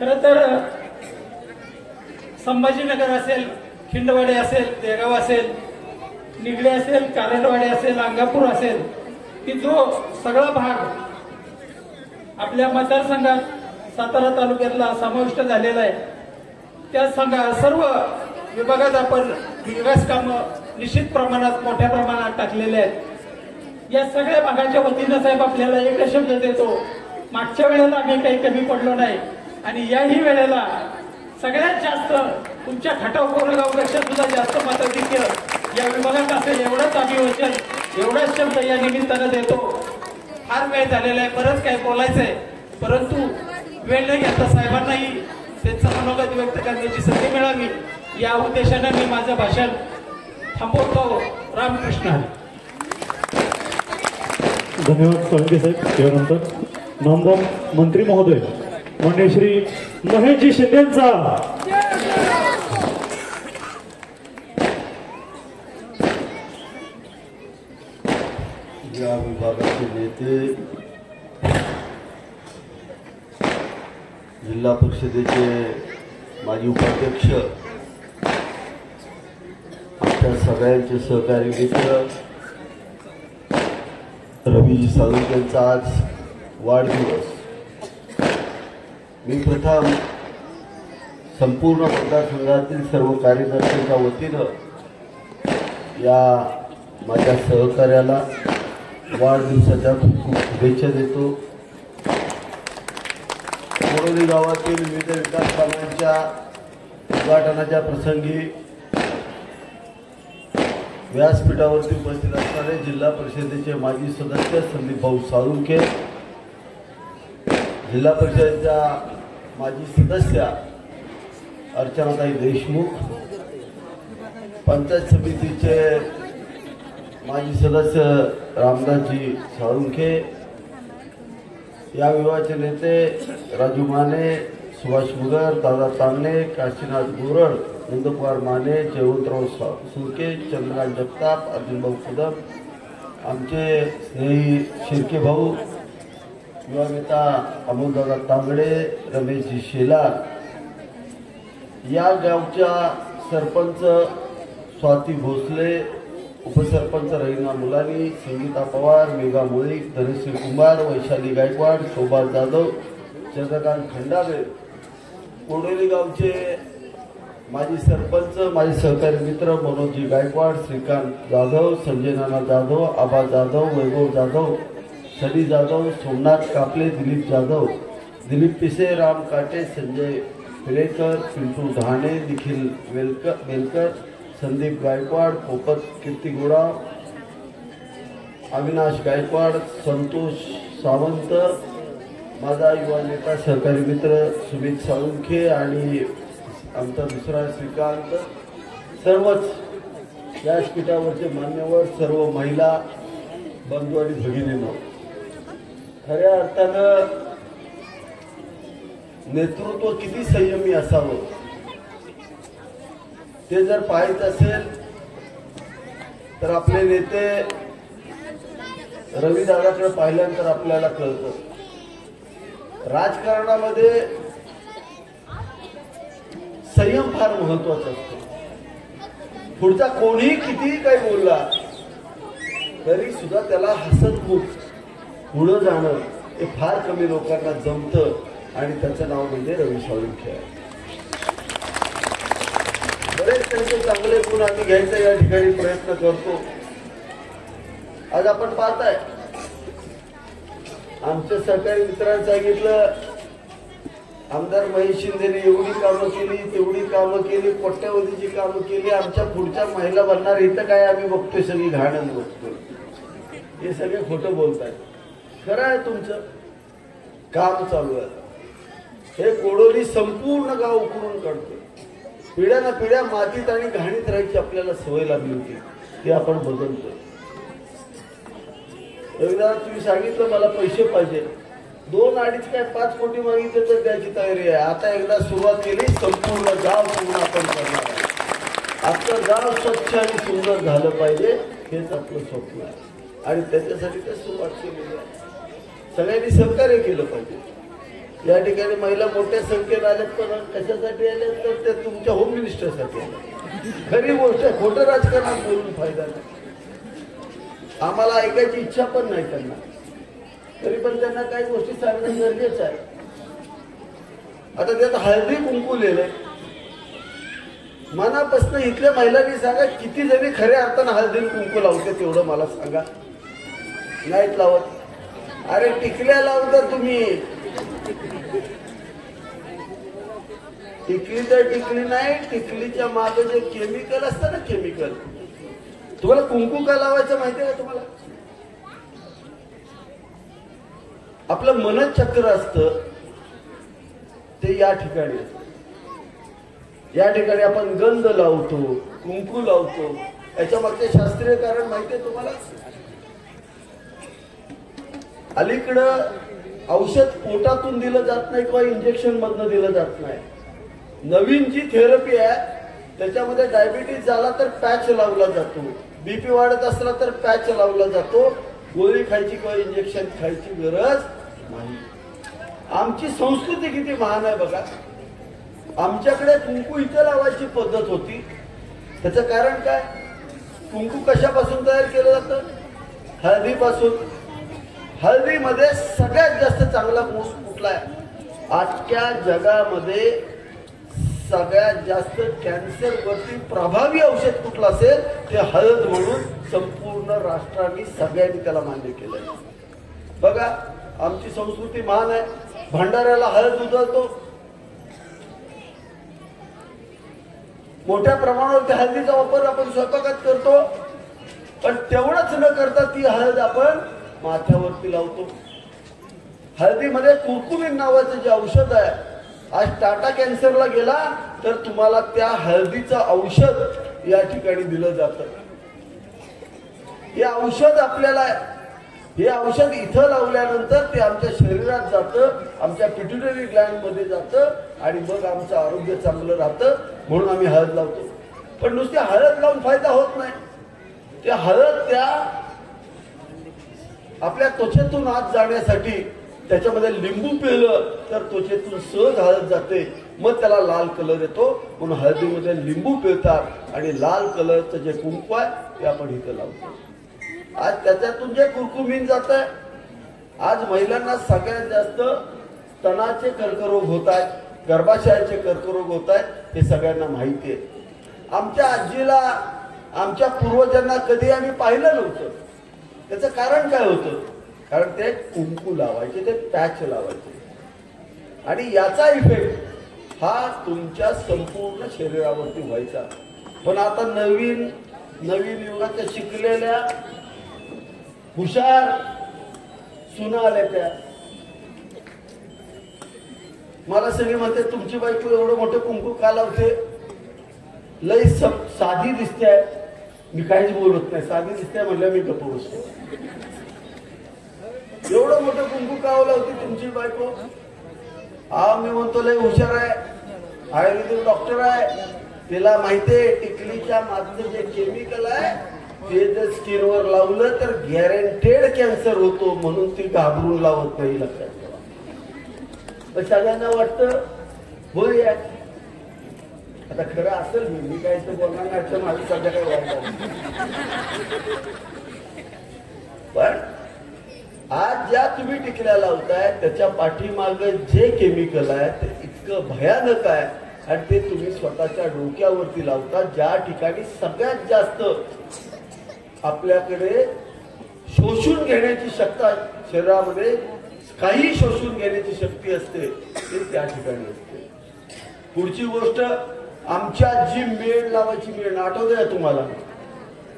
खरं तर संभाजीनगर असेल, खिंडवाडे असेल, देगाव असेल, निगडे असेल, कारंडवाडे असेल, अंगापूर असेल, की जो सगळा भाग आपल्या मतदारसंघात सातारा तालुक्यातला समाविष्ट झालेला आहे, त्या सर्व विभागात आपण विकास कामं निश्चित प्रमाणात मोठ्या प्रमाणात टाकलेले आहेत. या सगळ्या भागाच्या वतीनं साहेब आपल्याला एकच शब्द देतो, मागच्या वेळेला आम्ही काही कमी पडलो नाही आणि याही वेळेला सगळ्यात जास्त तुमच्या खटाव कोरेगावपेक्षा सुद्धा जास्त मताधिक्य या विभागात असेल एवढंच आम्ही वचन, एवढाच शब्द या निमित्तानं देतो. फार वेळ झालेला आहे, बरंच काही बोलायचंय, परंतु वेळ न घेता साहेबांनाही त्यांचं मनोगत व्यक्त करण्याची संधी मिळावी या उद्देशाने मी माझं भाषण थांबवतो. रामकृष्ण.
धन्यवाद सोळंके साहेब. त्यानंतर नामदार मंत्री महोदय माननीय श्री महेशजी शिंदेंचा
या विभागाचे नेते, जिल्हा परिषदेचे माजी उपाध्यक्ष, आपल्या सगळ्यांचे सहकारी मित्र, रवीजी साळुंखे यांचा आज वाढदिवस. मी प्रथम संपूर्ण मतदारसंघातील सर्व कार्यकर्त्यांच्या वतीनं या माझ्या सहकार्याला वाढदिवसाच्या खूप खूप शुभेच्छा देतो. कोरोली गावातील विविध विकास कामांच्या उद्घाटनाच्या प्रसंगी व्यासपीठावरती उपस्थित असणारे जिल्हा परिषदेचे माजी सदस्य संदीप भाऊ साळुंखे, जिल्हा परिषदेच्या माजी सदस्या अर्चनाताई देशमुख,
पंचायत समितीचे माजी सदस्य रामदासजी साळुंखे, या विभागाचे नेते राजू माने, सुभाष मुगर, दादा तांगणे, काशीनाथ गोरड, नंदकुमार माने, जयवंतराव सुळके, चंद्रकांत जगताप, अर्जुनभाऊ कदम, आमचे स्नेही शिर्के भाऊ, युवा नेता अमोलदादा तांगडे, रमेशजी शेलार, या गावच्या सरपंच स्वाती भोसले, उपसरपंच रहिना मुलानी, संगीता पवार, मेघा मुळीक, धनश्री कुंभार, वैशाली गायकवाड, शोभा जाधव, चंद्रकांत खंडारे, कोडोली गावचे माजी सरपंच, माजी सहकारी मित्र मनोजी गायकवाड, श्रीकांत जाधव, संजय नाना जाधव, आबा जाधव, वैभव जाधव, सनी जाधव, सोमनाथ कापले, दिलीप जाधव, दिलीप पिसे, राम काटे, संजय पिळेकर, पिंटू धाणे, निखिल वेलकर, संदीप गायकवाड, पोपट कीर्तिगोडाव, अविनाश गायकवाड, संतोष सावंत, माझा युवा नेता सहकारी मित्र सुमित साळुंखे आणि आमचा दुसरा श्रीकांत, सर्वच व्यासपीठावरचे मान्यवर, सर्व महिला बंधू आणि भगिनींनो, खऱ्या अर्थानं नेतृत्व किती संयमी असावं ते जर पाहायचं असेल तर आपले नेते रविदादाकडे पाहिल्यानंतर आपल्याला कळतं. राजकारणामध्ये संयम फार महत्वाचा असतो. पुढचा कोणीही कितीही काही बोलला तरी सुद्धा त्याला हसतमुख पुढं जाणं हे फार कमी लोकांना जमतं आणि त्याचं नाव म्हणजे रवी साळुंखे आहे. बरेच त्यांचे चांगले गुण आम्ही घ्यायचा या ठिकाणी प्रयत्न करतो. आज आपण पाहताय आमच्या सहकारी मित्रांनी सांगितलं आमदार महेश शिंदेने एवढी कामं केली, तेवढी कामं केली, कोट्यावधीची कामं केली. आमच्या पुढच्या महिला बनणार इथं काय आम्ही बघतोय सगळी घाणच बघतोय. हे सगळे खोटं बोलतायत. खरं आहे तुमचं काम चालू आहे. हे कोडोली संपूर्ण गाव उकरून काढतोय. पिढ्या ना पिढ्या मातीत आणि घाणीत राहायची आपल्याला सवय लागली होती ती आपण बदलतोय. एकदा तुम्ही सांगितलं मला पैसे पाहिजे, 2, 2.5 काय 5 कोटी मागितले तर द्यायची तयारी आहे. आता एकदा सुरुवात केली, संपूर्ण गाव पूर्ण आपण करणार आहे. आपलं गाव स्वच्छ आणि सुंदर झालं पाहिजे हेच आपलं स्वप्न आहे आणि त्याच्यासाठी ते सुरुवात केलेली आहे. सगळ्यांनी सहकार्य केलं पाहिजे. या ठिकाणी महिला मोठ्या संख्येने आल्यात, पण कशासाठी आल्यात तर ते तुमच्या होम मिनिस्टरसाठी आल्या. खरी गोष्ट आहे, खोटं राजकारणात बोलून फायदा नाही. आम्हाला ऐकायची इच्छा पण नाही त्यांना, तरी पण त्यांना काही गोष्टी सांगणं गरजेचं आहे. आता त्यात हळदी कुंकू लिहिलंय. मनापासून इथल्या महिलांनी सांगा किती जणी खऱ्या अर्थानं हळदी कुंकू लावते तेवढं मला सांगा. नाहीत लावत. अरे टिकल्या लावता तुम्ही. टिकली तर टिकली नाही, टिकलीच्या मागे जे केमिकल असतं ना, केमिकल. तुम्हाला कुंकू का लावायचं माहितीये का तुम्हाला? आपलं मनचक्र असतं ते या ठिकाणी असतं. या ठिकाणी आपण गंध लावतो, कुंकू लावतो. याच्या मागचे शास्त्रीय कारण माहितीये तुम्हाला? अलीकडं औषध पोटातून दिलं जात नाही किंवा इंजेक्शन मधनं दिलं जात नाही. नवीन जी थेरपी आहे त्याच्यामध्ये डायबिटीज झाला तर पॅच लावला जातो, बीपी वाढत असला तर पॅच लावला जातो. गोळी खायची किंवा इंजेक्शन खायची गरज नाही. आमची संस्कृती किती महान आहे बघा. आमच्याकडे कुंकू इथं लावायची पद्धत होती. त्याचं कारण काय? कुंकू कशापासून तयार केलं जातं? हळदीपासून. हळदीमध्ये सगळ्यात जास्त चांगला गुण कुठला आहे? आजच्या जगामध्ये सगळ्यात जास्त कॅन्सर वरती प्रभावी औषध कुठलं असेल ते हळद म्हणून संपूर्ण राष्ट्रांनी सगळ्यांनी त्याला मान्य केलंय. बघा आमची संस्कृती महान आहे. भंडाऱ्याला हळद उधळतो, मोठ्या प्रमाणावर त्या हळदीचा वापर आपण स्वयंपाकात करतो, पण तेवढंच न करता ती हळद आपण माथ्यावरती लावतो. हळदीमध्ये कुरकुमीन नावाचं जे औषध आहे, आज टाटा कॅन्सरला गेला तर तुम्हाला त्या हळदीचं औषध या ठिकाणी दिलं जातं. हे औषध आपल्याला, हे औषध इथं लावल्यानंतर ते आमच्या शरीरात जातं, आमच्या पिट्युटरी ग्लँड मध्ये जातं आणि मग आमचं आरोग्य चांगलं राहतं. म्हणून आम्ही हळद लावतो. पण नुसती हळद लावून फायदा होत नाही. ते हळद त्या आपल्या त्वचेतून आत जाण्यासाठी त्याच्यामध्ये लिंबू पिळलं तर त्वचेतून सहज हळद जाते, मग त्याला लाल कलर येतो. म्हणून हळदीमध्ये लिंबू पिळतात आणि लाल कलरचं जे कुंकू आहे ते आपण इथं लावतो. आज त्याच्यातून जे कुरकुमीन जात आहे, आज महिलांना सगळ्यात जास्त स्तनाचे कर्करोग होत आहेत, गर्भाशयाचे कर्करोग होत आहेत, हे सगळ्यांना माहिती आहे. आमच्या आजीला, आमच्या पूर्वजांना कधी आम्ही पाहिलं नव्हतं. त्याचं कारण काय होतं? कारण ते कुंकू लावायचे, ते पॅच लावायचे आणि याचा इफेक्ट हा तुमच्या संपूर्ण शरीरावरती व्हायचा. पण आता नवीन युगाच्या शिकलेल्या हुशार सुना आल्या त्या. मला सगळे म्हणते तुमची बायको एवढं मोठं कुंकू का लावते? लई साधी दिसते. मी काहीच बोलत नाही. साधी दिसते म्हणलं मी गप्प बसतो. एवढं मोठं कुंकू का लावते तुमची बायको? हा, मी म्हणतो लय हुशार आहे, आयुर्वेदिक डॉक्टर आहे, तिला माहितीये टिकलीच्या मागचं जे केमिकल आहे ते जर स्किनवर लावलं तर गॅरंटेड कॅन्सर होतो, म्हणून ती घाबरून लावत नाही. लक्षात ठेवा. सगळ्यांना वाटतं होय आता खरं असेल. मी काय ते बोलणार नाही, माझं सध्या काय वाटत. पण आज ज्या तुम्ही टिकल्या लावताय त्याच्या पाठीमागे जे केमिकल आहे ते इतकं भयानक आहे आणि ते तुम्ही स्वतःच्या डोक्यावरती लावता. ज्या ठिकाणी सगळ्यात जास्त आपल्याकडे शोषून घेण्याची शक्ती, शरीरामध्ये काही शोषून घेण्याची शक्ती असते ते त्या ठिकाणी असते. पुढची गोष्ट, आमच्या आजी मेण लावायची. मेण आठवते का तुम्हाला?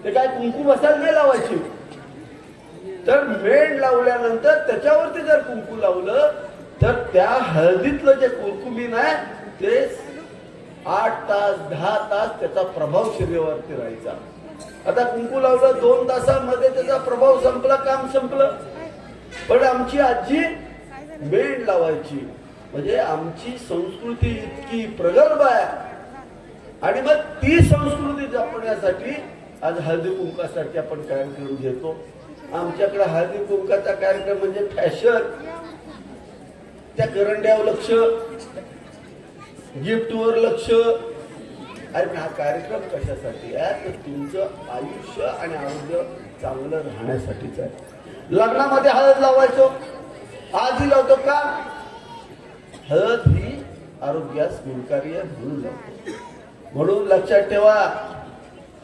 ते काय कुंकू मसाला नाही लावायची. तर मेण लावल्यानंतर त्याच्यावरती जर कुंकू लावलं तर त्या हळदीतलं जे कुरकुमीन आहे ते 8 तास 10 तास त्याचा प्रभाव शरीरावरती राहायचा. आता कुंकू लावलं 2 तासामध्ये त्याचा प्रभाव संपला, काम संपलं. पण आमची आजी मेण लावायची. म्हणजे आमची संस्कृती इतकी प्रगल्भ आहे आणि मग ती संस्कृती जपण्यासाठी आज हळदी कुंकासाठी आपण कार्यक्रम घेतो. आमच्याकडे हळदी कुंकाचा कार्यक्रम म्हणजे फॅशन. त्या करंड्यावर लक्ष, गिफ्टवर लक्ष. अरे हा कार्यक्रम कशासाठी आहे? तर तुमचं आयुष्य आणि आरोग्य चांगलं राहण्यासाठीच आहे. लग्नामध्ये हळद लावायचो, आजही लावतो का? हळद ही आरोग्यास गुणकारी आहे म्हणून लावतो. म्हणून लक्षात ठेवा,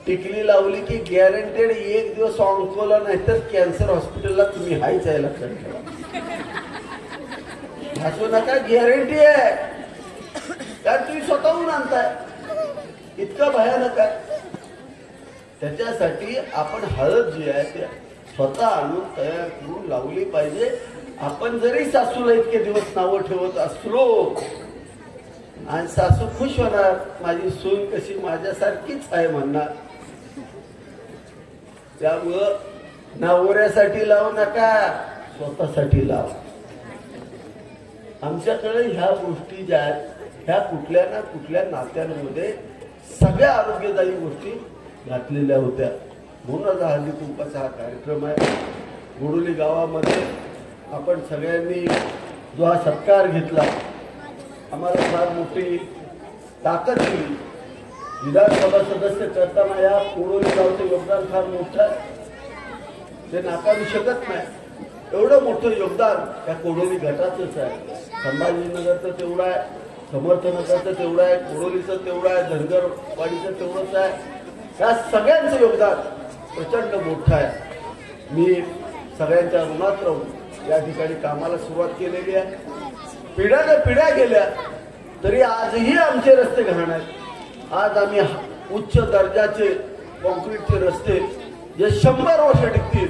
टिकली लावली की गॅरंटेड एक दिवस ऑन्कोला नाही तर कॅन्सर हॉस्पिटलला तुम्ही हायच आहे. लक्षात ठेवा, हसू नका, गॅरंटी आहे. कारण तुम्ही स्वतःहून आणताय. इतकं भयानक आहे. त्याच्यासाठी आपण हळद जी आहे ते स्वतः आणून तयार करून लावली पाहिजे. आपण जरी सासूला इतके दिवस नावं ठेवत असलो आणि सासू खुश होणार, माझी सून कशी माझ्यासारखीच आहे म्हणणार. त्यामुळं नवऱ्यासाठी लावू नका, स्वतःसाठी लावा. आमच्याकडे ह्या गोष्टी ज्या आहेत ह्या कुठल्या ना कुठल्या नात्यांमध्ये सगळ्या आरोग्यदायी गोष्टी घातलेल्या होत्या. म्हणूनच हळदी कुंकाचा हा कार्यक्रम आहे. गुडोली गावामध्ये आपण सगळ्यांनी जो हा सत्कार घेतला, आम्हाला फार मोठी ताकद दिली. विधानसभा सदस्य करताना या गुडोली गावचं योगदान फार मोठं आहे, ते नाकारू शकत नाही. एवढं मोठं योगदान त्या कोडोली गटाचंच आहे. संभाजीनगरचं तेवढं आहे, समर्थनगरचं तेवढं आहे, कोडोलीचं तेवढं आहे, धनगरवाडीचं तेवढंच आहे. या सगळ्यांचं योगदान प्रचंड मोठं आहे. मी सगळ्यांच्या ऋणात राहून या ठिकाणी कामाला सुरुवात केलेली आहे. पिढ्याने पिढ्या गेल्या तरी आजही आमचे रस्ते घाण आहेत. आज आम्ही उच्च दर्जाचे कॉन्क्रीटचे रस्ते जे 100 वर्ष टिकतील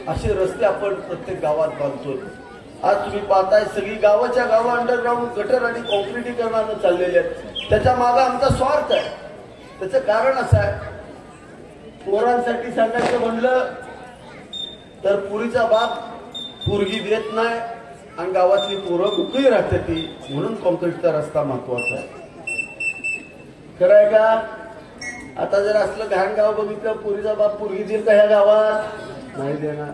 असे रस्ते आपण प्रत्येक गावात बांधतोय. आज तुम्ही पाहताय सगळी गावाच्या गावं अंडरग्राऊंड गटर आणि कॉन्क्रिटीकरणानं चाललेले आहेत. त्याच्या मागे आमचा स्वार्थ आहे. त्याचं कारण असं आहे पोरांसाठी सांगायचं म्हणलं तर पुरीचा बाप पोरगी देत नाही आणि गावातली पोरं मुकही राहते ती, म्हणून कॉन्क्रीटचा रस्ता महत्वाचा आहे. खरं आहे का? आता जर असलं घाण गाव बघितलं, पुरीचा बाप पोरगी देईल का ह्या गावात? नाही देणार.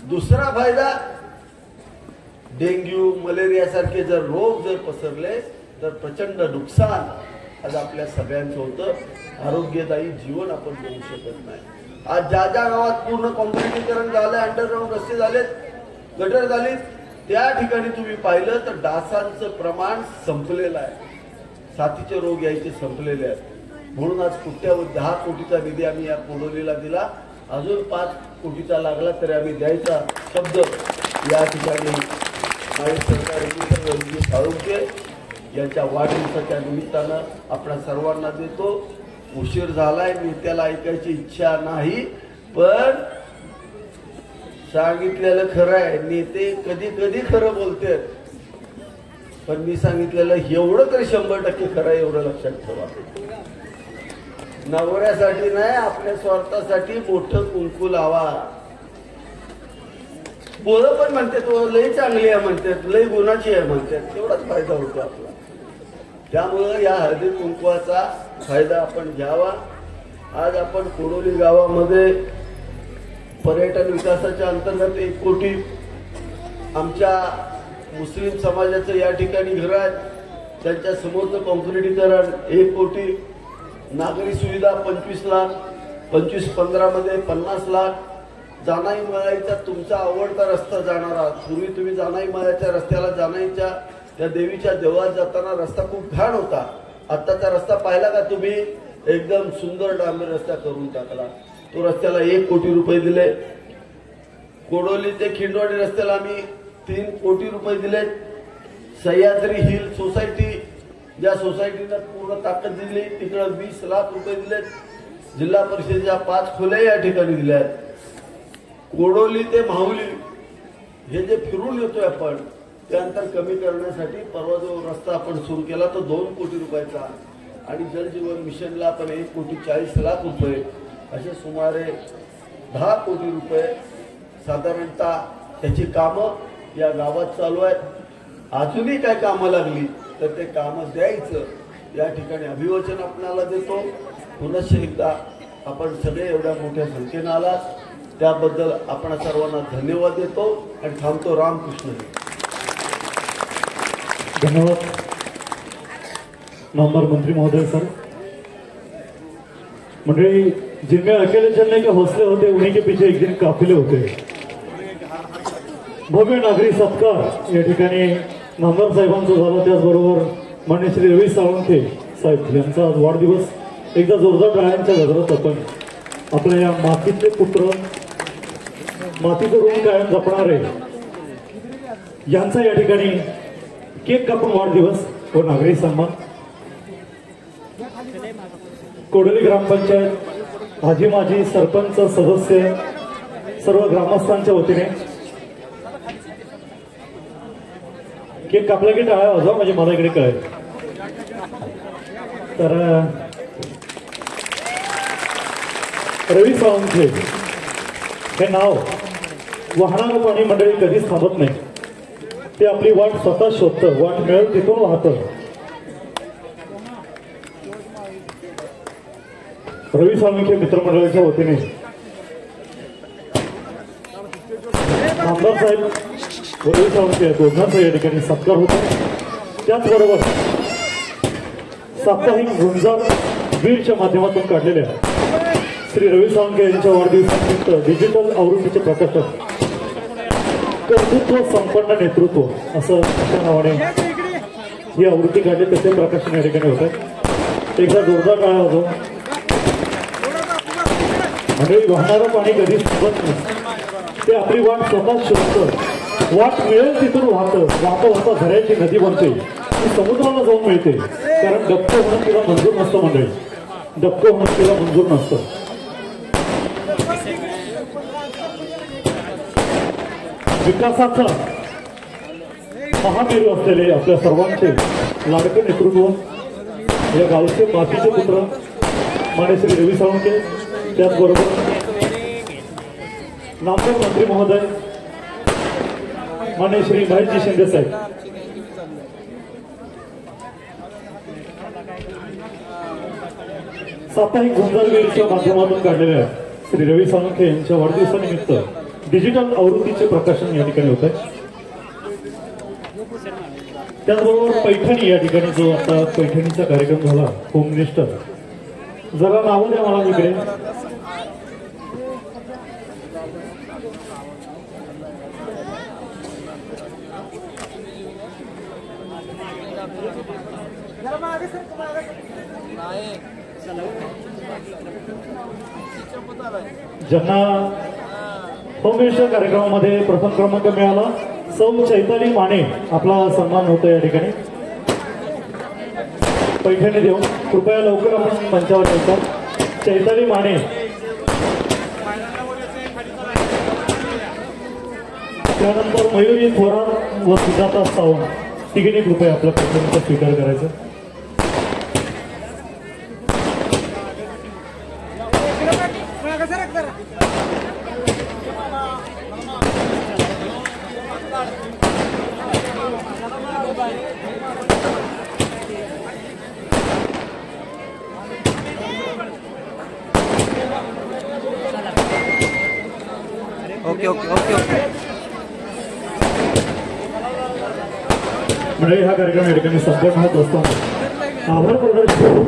दुसरा फायदा, डेंग्यू मलेरिया सारखे जर रोग जर पसरले तर प्रचंड नुकसान आज आपल्या सगळ्यांचं होतं. आरोग्यदायी जीवन आपण देऊ शकत नाही. आज ज्या ज्या गावात पूर्ण कॉन्क्रिटीकरण झालं, अंडरग्राऊंड रस्ते झालेत, गटर झालीत, त्या ठिकाणी तुम्ही पाहिलं तर डासांचं प्रमाण संपलेलं आहे, साथीचे रोग यायचे संपलेले आहेत. म्हणून आज कोट्यावधी 10 कोटीचा निधी आम्ही या कोडोलीला दिला. अजून 5 कोटीचा लागला तरी आम्ही द्यायचा शब्द या ठिकाणी माझे सरकार साळुंके यांच्या वाढदिवसाच्या निमित्तानं आपल्या सर्वांना देतो. उशीर झालाय, मी त्याला ऐकायची इच्छा नाही, पण सांगितलेलं खरं आहे. नेते कधी कधी खरं बोलते, पण मी सांगितलेलं एवढं तरी 100% खरं आहे, एवढं लक्षात ठेवा. नवऱ्यासाठी नाही, आपल्या स्वार्थासाठी मोठं कुंकू लावा. पोरं पण म्हणते तो लई चांगली आहे म्हणतात, लई गुणाची आहे म्हणतात, तेवढाच फायदा होतो आपला. त्यामुळं या हळदी कुंकवाचा फायदा आपण घ्यावा. आज आपण कोडोली गावामध्ये पर्यटन विकासाच्या अंतर्गत 1 कोटी आमच्या मुस्लिम समाजाचं या ठिकाणी घर आहे, त्यांच्या समोरचं कॉन्क्रिटीकरण 1 कोटी, नागरी सुविधा 25 लाख, 25-15 मध्ये 50 लाख, जानाई मळाईचा तुमचा आवडता रस्ता जाणारा. पूर्वी तुम्ही जानाई मळाईच्या रस्त्याला जानाईच्या त्या देवीच्या देवळात जाताना रस्ता खूप घाण होता. आत्ताचा रस्ता पाहिला का तुम्ही? एकदम सुंदर डांबर रस्ता करून टाकला. तो रस्त्याला 1 कोटी रुपये दिले. कोडोली ते खिंडवाडी रस्त्याला आम्ही 3 कोटी रुपये दिले. सह्याद्री हिल सोसायटी, ज्या सोसायटीला पूर्ण ताकद दिली, तिकडं 20 लाख रुपये दिले. जिल्हा परिषदेच्या 5 खोल्या या ठिकाणी दिल्या आहेत. कोडोली ते माहुली हे जे फिरून येतोय आपण, ते अंतर कमी करण्यासाठी परवा जो रस्ता आपण सुरू केला तो 2 कोटी रुपयाचा, आणि जलजीवन मिशनला आपण 1 कोटी 40 लाख रुपये, असे सुमारे 10 कोटी रुपये साधारणतः त्याची कामं या गावात चालू आहेत. अजूनही काय कामं लागली तर ते कामं द्यायचं, या ठिकाणी अभिवचन आपल्याला देतो. पुनश्च एकदा आपण सगळे एवढ्या मोठ्या संख्येनं आलात त्याबद्दल आपण सर्वांना धन्यवाद देतो आणि थांबतो. रामकृष्ण.
धन्यवाद नामदार मंत्री महोदय सर. मंडळी, जिनमें अकेले चलने के हौसले होते उन्हीं के पीछे एक दिन काफिले होते. भव्य नागरी सत्कार या ठिकाणी नामदार साहेबांचा झाला. त्याचबरोबर माननीय श्री रवी साळुंखे साहेब यांचा आज वाढदिवस. एकदा जोरदार टाळ्यांच्या गजरात आपण आपल्या या मातीतले पुत्र, मातीचं ऋण कायम जपणारे यांचा या ठिकाणी केक कापून वाढदिवस व नागरी सन्मान. कोडोली ग्रामपंचायत, आजी माजी, सरपंच, सदस्य, सर्व ग्रामस्थांच्या वतीने केक कापला की टाळ्या वाजवा, म्हणजे मला इकडे कळेल. तर रवी साळुंखे हे नाव वाहणारं पाणी मंडळी कधीच थांबत नाही. ते आपली वाट स्वतः शोधतं, वाट मिळेल तिथून वाहतं. रवी साळुंखे मित्रमंडळाच्या वतीने आमदार साहेब रवी साळुंखे दोघांचा या ठिकाणी सत्कार होतो. त्याचबरोबर साप्ताहिक गुंजार वीरच्या माध्यमातून काढलेल्या श्री रवी साळुंखे यांच्या वाढदिवसानिमित्त डिजिटल आवृत्तीचे प्रकाशक कर्तृत्व संपन्न नेतृत्व असं अशा नावाने ही आवृत्ती काढली. त्याचे प्रकाशन या ठिकाणी होत आहे. एकदा जोरदार टाळ्या होतो. मंडळी, वाहणारं पाणी कधीच थांबत नाही. ते आपली वाट स्वतः शोधतं, वाट मिळेल तिथून वाहतं. वाहता वाहता झऱ्याची नदी बनते, ती समुद्राला जाऊन मिळते. कारण डबकं होणं तिला मंजूर नसतं. मंडळी, डबकं होणं तिला मंजूर नसतं. विकासाचा महामेरू असलेले आपल्या सर्वांचे लाडके नेतृत्व, या गावचे मातीचे पुत्र मान्य श्री रवी साळुंखे, त्याचबरोबर नामदार मंत्री महोदय मान्य श्री महेशजी शिंदे साहेब, साप्ताहिक झुंजारगिरीच्या माध्यमातून काढलेल्या श्री रवी साळुंखे यांच्या वाढदिवसानिमित्त डिजिटल आवृत्तीचे प्रकाशन या ठिकाणी होत आहे. त्याचबरोबर पैठणी या ठिकाणी जो आता पैठणीचा कार्यक्रम झाला, होम मिनिस्टर, जरा नावं द्या मला इकडे. ज्यांना होम मिनिस्टर कार्यक्रमामध्ये प्रथम क्रमांक मिळाला, सौ चैताली माने, आपला सन्मान होतो या ठिकाणी. पैठणी देऊन कृपया लवकर आपण मंचावर येतात. चैताली माने, त्यानंतर मयुरी थोरात व सुजाता सावंत, तिघींनी कृपया आपल्या पैठणीचा स्वीकार करायचा.
Okay okay okay okay.
म्हणजे हा कार्यक्रम या ठिकाणी संपन्न होत असताना आभार प्रदर्शन